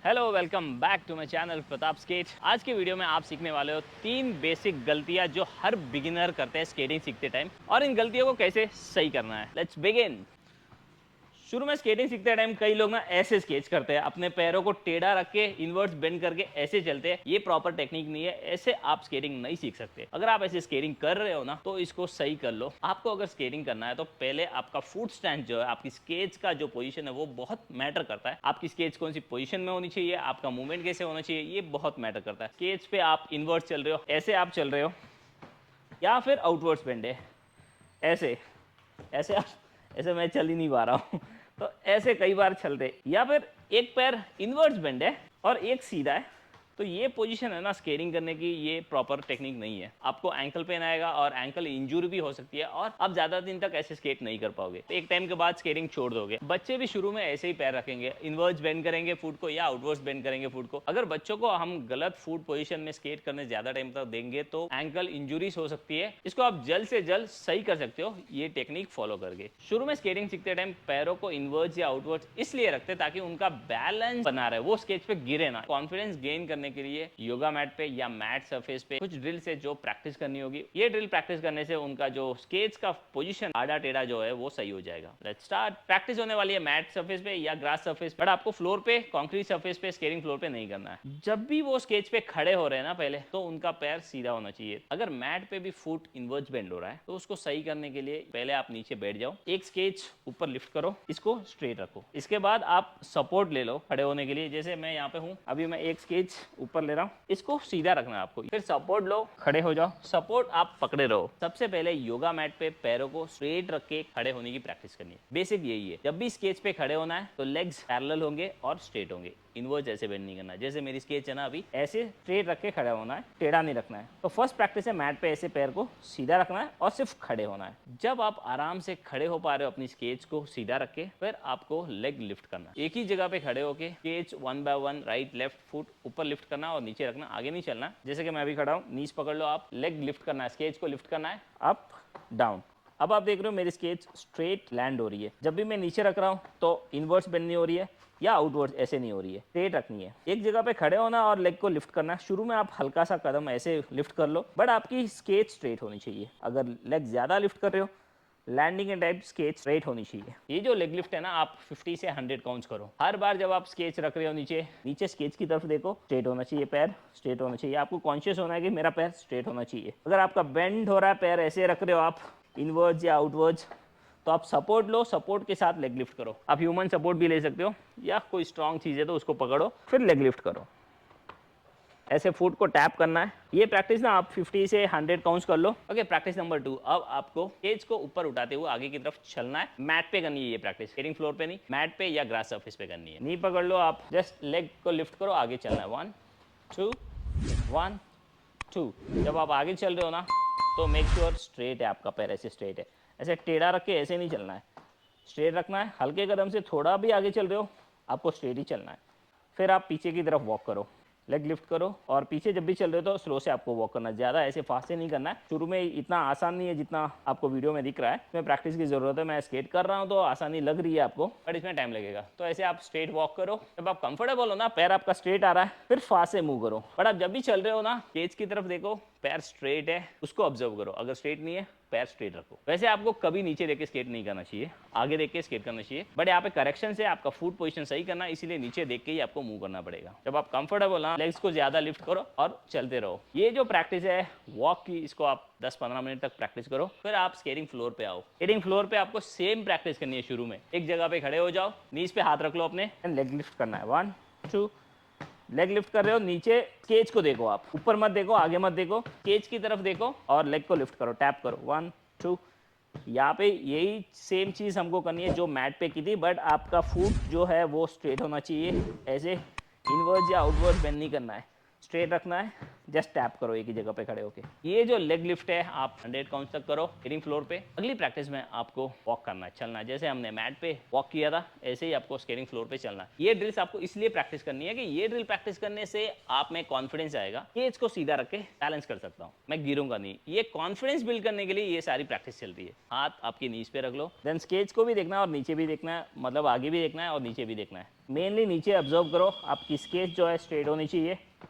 Hello, welcome back to my channel Pratap Skate. आज के video में आप सीखने वाले हो 3 बेसिक गलतियां जो हर बिगिनर करते हैं स्केटिंग सीखते टाइम, और इन गलतियों को कैसे सही करना है। Let's begin. शुरू में स्केटिंग सीखते टाइम कई लोग ना ऐसे स्केच करते हैं, अपने पैरों को टेढ़ा रख के इन्वर्ट्स बेंड करके ऐसे चलते हैं। ये प्रॉपर टेक्निक नहीं है, ऐसे आप स्केटिंग नहीं सीख सकते। अगर आप ऐसे स्केटिंग कर रहे हो ना तो इसको सही कर लो। आपको अगर स्केटिंग करना है तो पहले आपका फुट स्टैंड जो है, आपकी स्केच का जो पोजीशन है वो बहुत मैटर करता है। आपकी स्केच कौन सी पोजीशन में होनी चाहिए, आपका मूवमेंट कैसे होना चाहिए, ये बहुत मैटर करता है। स्केच पे आप इन्वर्ट्स चल रहे हो, ऐसे आप चल रहे हो, या फिर आउटवर्ड्स बेंड है, ऐसे ऐसे ऐसे मैं चल ही नहीं पा रहा हूँ तो ऐसे कई बार चलते, या फिर एक पैर इनवर्ट्स बेंड है और एक सीधा है, तो ये पोजीशन है ना स्केटिंग करने की, ये प्रॉपर टेक्निक नहीं है। आपको एंकल पेन आएगा और एंकल इंजरी भी हो सकती है, और आप ज्यादा दिन तक ऐसे स्केट नहीं कर पाओगे। तो एक टाइम के बाद स्केटिंग छोड़ दोगे। बच्चे भी शुरू में ऐसे ही पैर रखेंगे, इनवर्ट्स बेंड करेंगे फुट को या आउटवर्ड्स बेंड करेंगे फुट को। अगर बच्चों को हम गलत फुट पोजीशन में स्केट करने ज्यादा टाइम तक देंगे तो एंकल इंजुरीज हो सकती है। इसको आप जल्द से जल्द सही कर सकते हो ये टेक्निक फॉलो करके। शुरू में स्केटिंग सीखते टाइम पैरों को इनवर्ट्स या आउटवर्ड्स इसलिए रखते ताकि उनका बैलेंस बना रहे, वो स्केच पे गिरे ना। कॉन्फिडेंस गेन करने के लिए योगा मैट पे या मैट सरफेस पे कुछ ड्रिल से जो प्रैक्टिस करनी होगी, ये ड्रिल प्रैक्टिस करने से उनका जो स्केच का पोजीशन आड़ा टेढ़ा जो है वो सही हो जाएगा। Let's start. प्रैक्टिस होने वाली है मैट सरफेस पे या ग्रास सरफेस पे, बट आपको फ्लोर पे, कंक्रीट सरफेस पे, स्केटिंग फ्लोर पे नहीं करना है। जब भी वो स्केच पे खड़े हो रहे हैं ना पहले, तो उनका पैर सीधा होना चाहिए। अगर मैट पे भी फुट इनवर्ट्स बेंड हो रहा है तो उसको सही करने के लिए पहले आप नीचे बैठ जाओ, एक स्केच ऊपर लिफ्ट करो, इसको स्ट्रेट रखो। इसके बाद आप सपोर्ट ले लो खड़े होने के लिए। जैसे मैं यहाँ पे हूँ, अभी मैं एक स्केच ऊपर ले रहा हूँ, इसको सीधा रखना है आपको। फिर सपोर्ट लो, खड़े हो जाओ, सपोर्ट आप पकड़े रहो। सबसे पहले योगा मैट पे पैरों को स्ट्रेट रख के खड़े होने की प्रैक्टिस करनी है। बेसिक यही है। जब भी स्केच पे खड़े होना है तो लेग्स पैरेलल होंगे और स्ट्रेट होंगे, इनवर्स ऐसे बेंड नहीं करना। जैसे मेरी स्केच है ना, अभी ऐसे स्ट्रेट रख के खड़ा होना है, टेढ़ा नहीं रखना है। तो फर्स्ट प्रैक्टिस है मैट पे ऐसे पैर को सीधा रखना है और सिर्फ खड़े होना है। जब आप आराम से खड़े हो पा रहे हो अपनी स्केच को सीधा रख के, फिर आपको लेग लिफ्ट करना है। एक ही जगह पे खड़े होके स्केच 1 बाय 1 राइट लेफ्ट फुट ऊपर लिफ्ट करना और नीचे रखना, आगे नहीं चलना। जैसे कि मैं अभी खड़ा हूँ, नीज पकड़ लो आप, लेग लिफ्ट करना है, स्केच को लिफ्ट करना है, अप डाउन। अब आप देख रहे हो मेरी स्केच स्ट्रेट लैंड हो रही है। जब भी मैं नीचे रख रहा हूँ तो इनवर्ट्स बेंड नहीं हो रही है या आउटवर्ड्स ऐसे नहीं हो रही है, स्ट्रेट रखनी है। एक जगह पे खड़े होना और लेग को लिफ्ट करना। शुरू में आप हल्का सा कदम ऐसे लिफ्ट कर लो, बट आपकी स्केच स्ट्रेट होनी चाहिए। अगर लेग ज्यादा लिफ्ट कर रहे हो, लैंडिंग के टाइप स्केच स्ट्रेट होनी चाहिए। ये जो लेग लिफ्ट है ना, आप 50 से 100 काउंट्स करो। हर बार जब आप स्केच रख रहे हो नीचे नीचे स्केच की तरफ देखो, स्ट्रेट होना चाहिए, पैर स्ट्रेट होना चाहिए। आपको कॉन्शियस होना है कि मेरा पैर स्ट्रेट होना चाहिए। अगर आपका बेंड हो रहा है, पैर ऐसे रख रहे हो आप इनवर्ड्स या आउटवर्ड्स, तो आप सपोर्ट लो, सपोर्ट के साथ लेग लिफ्ट करो। आप ह्यूमन सपोर्ट भी ले सकते हो या कोई स्ट्रांग चीज है तो उसको पकड़ो, फिर लेग लिफ्ट करो। ऐसे फुट को टैप करना है। ये प्रैक्टिस ना आप 50 से 100 काउंट्स कर लो। Okay, practice number 2। अब आपको केज को ऊपर उठाते हुए आगे की तरफ चलना है। मैट पे करनी है ये प्रैक्टिस, स्केटिंग फ्लोर पे नहीं, मैट पे या ग्रास सरफेस पे करनी है। नी पकड़ लो आप, जस्ट लेग को लिफ्ट करो, आगे चलना है। 1 2 1 2। जब आप आगे चल रहे हो ना तो मेक श्योर स्ट्रेट है आपका पैर, ऐसे स्ट्रेट है। ऐसे टेढ़ा रख के ऐसे नहीं चलना है, स्ट्रेट रखना है। हल्के कदम से थोड़ा भी आगे चल रहे हो, आपको स्ट्रेट ही चलना है। फिर आप पीछे की तरफ वॉक करो, लेग लिफ्ट करो, और पीछे जब भी चल रहे हो तो स्लो से आपको वॉक करना है, ज़्यादा ऐसे फास्ट से नहीं करना है। शुरू में इतना आसान नहीं है जितना आपको वीडियो में दिख रहा है, इसमें प्रैक्टिस की जरूरत है। मैं स्केट कर रहा हूँ तो आसानी लग रही है आपको, बट इसमें टाइम लगेगा। तो ऐसे आप स्ट्रेट वॉक करो। जब आप कंफर्टेबल हो ना, पैर आपका स्ट्रेट आ रहा है, फिर फास्ट से मूव करो। बट आप जब भी चल रहे हो ना, केज की तरफ देखो, पैर स्ट्रेट है उसको ऑब्जर्व करो। अगर स्ट्रेट नहीं है, पैर स्ट्रेट रखो। वैसे आपको कभी नीचे देख के स्केट नहीं करना चाहिए, आगे देख के स्केट करना चाहिए। बट यहाँ पे करेक्शन से आपका फुट पोजीशन सही करना, इसीलिए नीचे देख के ही आपको मूव करना पड़ेगा। जब आप कंफर्टेबल ना, लेग्स को ज्यादा लिफ्ट करो और चलते रहो। ये जो प्रैक्टिस है वॉक की, इसको आप 10-15 मिनट तक प्रैक्टिस करो। फिर आप स्केटिंग फ्लोर पे आओ। स्केटिंग फ्लोर पे आपको सेम प्रैक्टिस करनी है। शुरू में एक जगह पे खड़े हो जाओ, नीज पे हाथ रख लो अपने, लेग लिफ्ट करना है। 1 2। लेग लिफ्ट कर रहे हो, नीचे केज को देखो, आप ऊपर मत देखो, आगे मत देखो, केज की तरफ देखो और लेग को लिफ्ट करो, टैप करो। 1 2। यहाँ पे यही सेम चीज हमको करनी है जो मैट पे की थी, बट आपका फुट जो है वो स्ट्रेट होना चाहिए। ऐसे इनवर्ड्स या आउटवर्ड्स बेंड नहीं करना है, स्ट्रेट रखना है, जस्ट टैप करो एक ही जगह पे खड़े होके। ये जो लेग लिफ्ट है आप 100 काउंट्स तक करो स्केटिंग फ्लोर पे। अगली प्रैक्टिस में आपको वॉक करना है, चलना है। जैसे हमने मैट पे वॉक किया था ऐसे ही आपको स्केटिंग फ्लोर पे चलना है। ये ड्रिल्स आपको इसलिए प्रैक्टिस करनी है कि ये ड्रिल प्रैक्टिस करने से आप में कॉन्फिडेंस आएगा कि इसको सीधा रख के बैलेंस कर सकता हूँ, मैं गिरूंगा नहीं। ये कॉन्फिडेंस बिल्ड करने के लिए ये सारी प्रैक्टिस चलती है। हाथ आपकी नीज पे रख लो, देन स्केच को भी देखना है और नीचे भी देखना है, मतलब आगे भी देखना है और नीचे भी देखना है। मेनली नीचे ऑब्जर्व करो, आपकी स्केच जो है स्ट्रेट होनी चाहिए,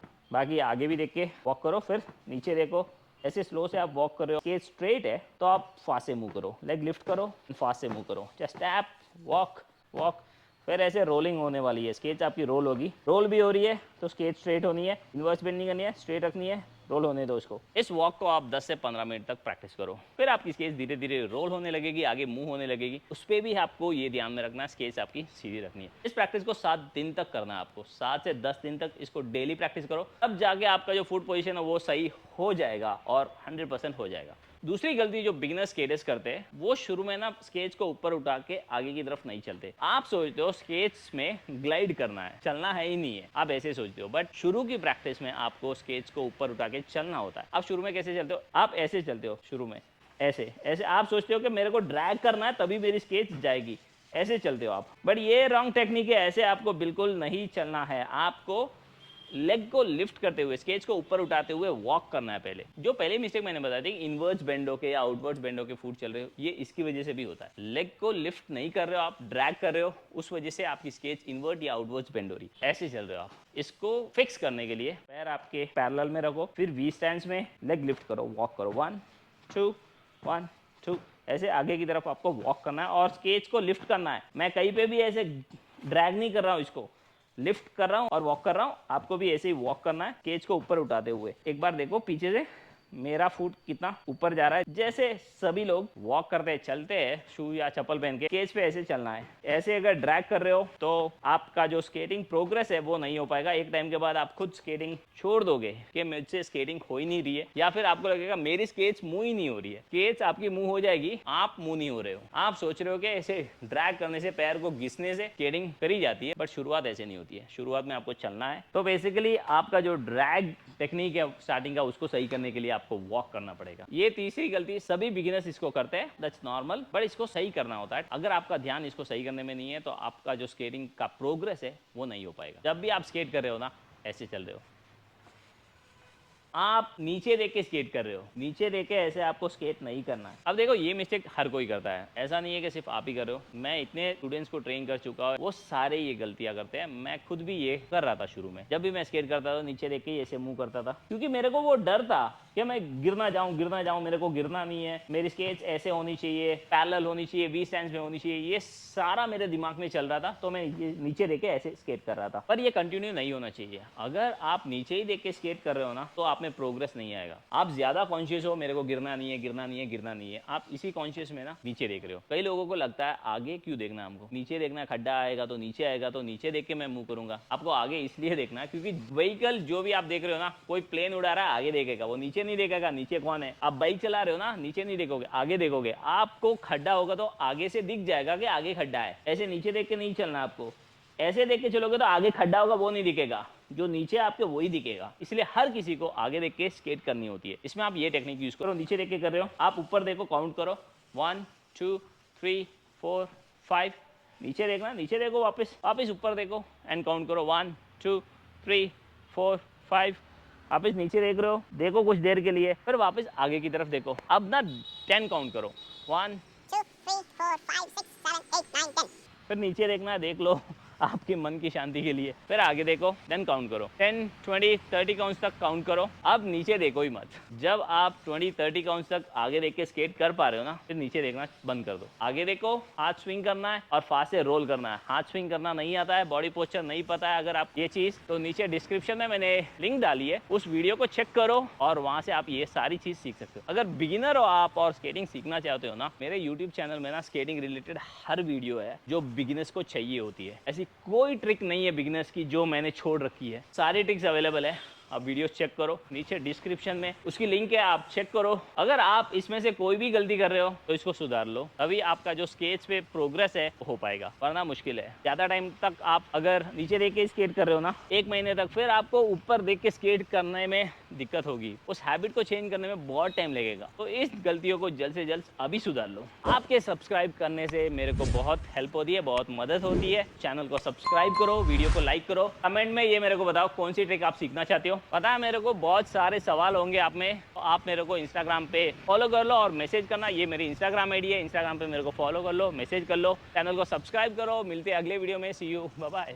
बाकी आगे भी देख के वॉक करो। फिर नीचे देखो, ऐसे स्लो से आप वॉक कर रहे हो, स्केच स्ट्रेट है तो आप फास्ट से मूव करो, लेग लिफ्ट करो, फास्ट से मूव करो, जस्ट टैप वॉक वॉक। फिर ऐसे रोलिंग होने वाली है, स्केच आपकी रोल होगी, रोल भी हो रही है तो स्केच स्ट्रेट होनी है, इन्वर्स बेंड नहीं करनी है, स्ट्रेट रखनी है, रोल होने दो इसको। इस वॉक को आप 10 से 15 मिनट तक प्रैक्टिस करो, फिर आपकी स्केच धीरे धीरे रोल होने लगेगी, आगे मूव होने लगेगी। उस पर भी आपको ये ध्यान में रखना है स्केच आपकी सीधी रखनी है। इस प्रैक्टिस को 7 दिन तक करना है आपको, 7 से 10 दिन तक इसको डेली प्रैक्टिस करो, तब जाके आपका जो फुट पोजीशन है वो सही हो जाएगा और 100% हो जाएगा। दूसरी गलती जो बिगिनर स्केटर्स करते हैं वो शुरू में ना स्केच को ऊपर उठा के आगे की तरफ नहीं चलते। आप सोचते हो स्केच में ग्लाइड करना है, चलना है ही नहीं है, आप ऐसे सोचते हो, बट शुरू की प्रैक्टिस में आपको स्केच को ऊपर उठा के चलना होता है। आप शुरू में कैसे चलते हो, आप ऐसे चलते हो शुरू में, ऐसे ऐसे आप सोचते हो कि मेरे को ड्रैग करना है तभी मेरी स्केच जाएगी, ऐसे चलते हो आप, बट ये रॉन्ग टेक्निक है। ऐसे आपको बिल्कुल नहीं चलना है, आपको लेग को लिफ्ट करते हुए स्केच को ऊपर उठाते हुए वॉक करना है। पहले जो पहले मिस्टेक मैंने बताई थी, इनवर्ड्स बेंड होके या आउटवर्ड्स बेंड होके फुट चल रहे हो, ये इसकी वजह से भी होता है। लेग को लिफ्ट नहीं कर रहे हो आप, ड्रैग कर रहे हो, उस वजह से आपकी स्केच इनवर्ड या आउटवर्ड्स बेंड हो रही है, ऐसे चल रहे हो आप। इसको फिक्स करने के लिए पैर आपके पैरेलल में रखो, फिर वी स्टैंड्स में लेग लिफ्ट करो, वॉक करो, 1 2 1 2, ऐसे आगे की तरफ आपको वॉक करना है और स्केच को लिफ्ट करना है। मैं कहीं पे भी ऐसे ड्रैग नहीं कर रहा हूँ, इसको लिफ्ट कर रहा हूं और वॉक कर रहा हूं। आपको भी ऐसे ही वॉक करना है, केज को ऊपर उठाते हुए। एक बार देखो पीछे से मेरा फुट कितना ऊपर जा रहा है। जैसे सभी लोग वॉक करते हैं, चलते हैं शू या चप्पल पहन के, केज पे ऐसे चलना है। ऐसे अगर ड्रैग कर रहे हो तो आपका जो स्केटिंग प्रोग्रेस है वो नहीं हो पाएगा। एक टाइम के बाद आप खुद स्केटिंग छोड़ दोगे कि मुझसे स्केटिंग हो ही नहीं रही है, या फिर आपको लगेगा मेरी स्केच मूव ही नहीं हो रही है। स्केच आपकी मूव हो जाएगी, आप मूव नहीं हो रहे हो। आप सोच रहे हो कि ऐसे ड्रैग करने से, पैर को घिसने से स्केटिंग करी जाती है, बट शुरुआत ऐसे नहीं होती है। शुरुआत में आपको चलना है। तो बेसिकली आपका जो ड्रैग टेक्निक है स्टार्टिंग का, उसको सही करने के लिए आपको वॉक करना पड़ेगा। ये तीसरी गलती सभी बिगिनर्स इसको करते हैं, दैट्स नॉर्मल, बट इसको सही करना होता है। अगर आपका ध्यान इसको सही करने में नहीं है तो आपका जो स्केटिंग का प्रोग्रेस है वो नहीं हो पाएगा। जब भी आप स्केट कर रहे हो ना, ऐसे चल रहे हो, आप नीचे देख के स्केट कर रहे हो, नीचे देख के ऐसे आपको स्केट नहीं करना है। अब देखो ये मिस्टेक हर कोई करता है, ऐसा नहीं है कि सिर्फ आप ही कर रहे हो। मैं इतने स्टूडेंट्स को ट्रेन कर चुका हूँ, वो सारे ये गलतियां करते हैं। मैं खुद भी ये कर रहा था शुरू में। जब भी मैं स्केट करता था नीचे देख के ऐसे मुंह करता था, क्योंकि मेरे को वो डर था कि मैं गिर ना जाऊं। मेरे को गिरना नहीं है, मेरी स्केच ऐसे होनी चाहिए, पैरेलल होनी चाहिए, वी स्टैंड में होनी चाहिए, ये सारा मेरे दिमाग में चल रहा था। तो मैं ये नीचे देख के ऐसे स्केट कर रहा था, पर ये कंटिन्यू नहीं होना चाहिए। अगर आप नीचे ही देख के स्केट कर रहे हो ना, तो आप में प्रोग्रेस नहीं आएगा। आप ज्यादा कॉन्शियस हो, मेरे को गिरना नहीं है, गिरना नहीं है, गिरना नहीं है, आप इसी कॉन्शियस में ना नीचे देख रहे हो। कई लोगों को लगता है आगे क्यों देखना, हमको नीचे देखना, खड्डा आएगा तो नीचे आएगा, तो नीचे देख के मैं मूव करूंगा। आपको आगे इसलिए देखना है क्योंकि व्हीकल जो भी आप देख रहे हो ना, कोई प्लेन उड़ा रहा है आगे देखेगा, वो नीचे नहीं देखेगा नीचे कौन है। आप बाइक चला रहे हो ना, नीचे नहीं देखोगे, आगे देखोगे। आपको खड्डा होगा तो आगे से दिख जाएगा कि आगे खड्डा है। ऐसे नीचे देख के नहीं चलना आपको, ऐसे देख के चलोगे तो आगे खड्डा होगा वो नहीं दिखेगा, जो नीचे आपके वही दिखेगा। इसलिए हर किसी को आगे देख के स्केट करनी होती है। इसमें आप ये टेक्निक यूज करो, नीचे देख के कर रहे हो, आप ऊपर देखो, काउंट करो, 1 2 3 4 5, नीचे देखना, नीचे देखो, वापस ऊपर देखो एंड काउंट करो, 1 2 3 4 5, वापस नीचे देख रहे हो, देखो कुछ देर के लिए, फिर वापस आगे की तरफ देखो। अब ना 10 काउंट करो, 1 2 3 4 5 6 7 8 9 10, फिर नीचे देखना, देख लो आपके मन की शांति के लिए। फिर आगे देखो, देन काउंट करो, 10 20 30 काउंट्स तक काउंट करो। अब नीचे देखो ही मत। जब आप 20 30 काउंट्स तक आगे देख के स्केट कर पा रहे हो ना, फिर नीचे देखना बंद कर दो। आगे देखो, हाथ स्विंग करना है और फास्ट से रोल करना है। हाथ स्विंग करना नहीं आता है, बॉडी पोस्चर नहीं पता है अगर आप ये चीज, तो नीचे डिस्क्रिप्शन में मैंने लिंक डाली है, उस वीडियो को चेक करो और वहां से आप ये सारी चीज सीख सकते हो। अगर बिगिनर हो आप और स्केटिंग सीखना चाहते हो ना, मेरे यूट्यूब चैनल में ना स्केटिंग रिलेटेड हर वीडियो है जो बिगिनर्स को चाहिए होती है। ऐसी कोई ट्रिक नहीं है बिगिनर्स की जो मैंने छोड़ रखी है, सारी ट्रिक्स अवेलेबल है। आप वीडियो चेक करो, नीचे डिस्क्रिप्शन में उसकी लिंक है, आप चेक करो। अगर आप इसमें से कोई भी गलती कर रहे हो तो इसको सुधार लो, तभी आपका जो स्केच पे प्रोग्रेस है वो हो पाएगा, वरना मुश्किल है। ज़्यादा टाइम तक आप अगर नीचे देख के स्केट कर रहे हो ना 1 महीने तक, फिर आपको ऊपर देख के स्केट करने में दिक्कत होगी, उस हैबिट को चेंज करने में बहुत टाइम लगेगा। तो इस गलतियों को जल्द से जल्द अभी सुधार लो। आपके सब्सक्राइब करने से मेरे को बहुत हेल्प होती है, बहुत मदद होती है। चैनल को सब्सक्राइब करो, वीडियो को लाइक करो, कमेंट में ये मेरे को बताओ कौन सी ट्रिक आप सीखना चाहते हो। पता है मेरे को बहुत सारे सवाल होंगे आप में, तो आप मेरे को इंस्टाग्राम पे फॉलो कर लो और मैसेज करना, ये मेरी इंस्टाग्राम आईडी है, इंस्टाग्राम पे मेरे को फॉलो कर लो, मैसेज कर लो, चैनल को सब्सक्राइब करो। मिलते हैं अगले वीडियो में, सी यू, बाय बाय।